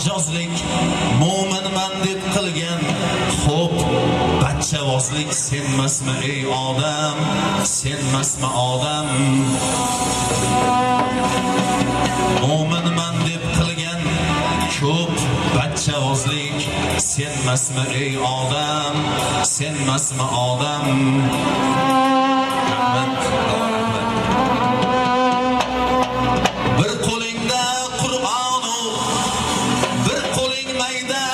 majozlik, mo'minman deb qilgan xo'p bachchavozlik senmasmi ey odam, senmasmi odam? Mo'minman deb qilgan ko'p bachchavozlik senmasmi ey odam, senmasmi odam? Bir qo'lingda Qur'onu, bir qo'ling mayda.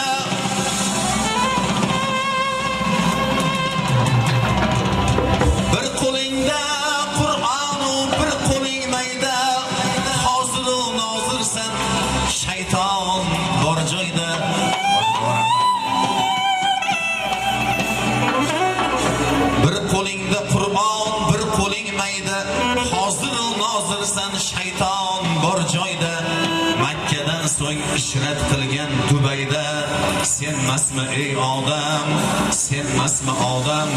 Bir qo'lingda Qur'onu, bir qo'ling mayda. Hozir u nozirsan, shayton bor joyda. Bir qo'lingda Qur'on, bir qo'ling mayda. Hozir u nozirsan, shayton bor joyda. Makkadan so'ng ishrat qilgan Dubayda senmasmi ey odam, senmasmi odam?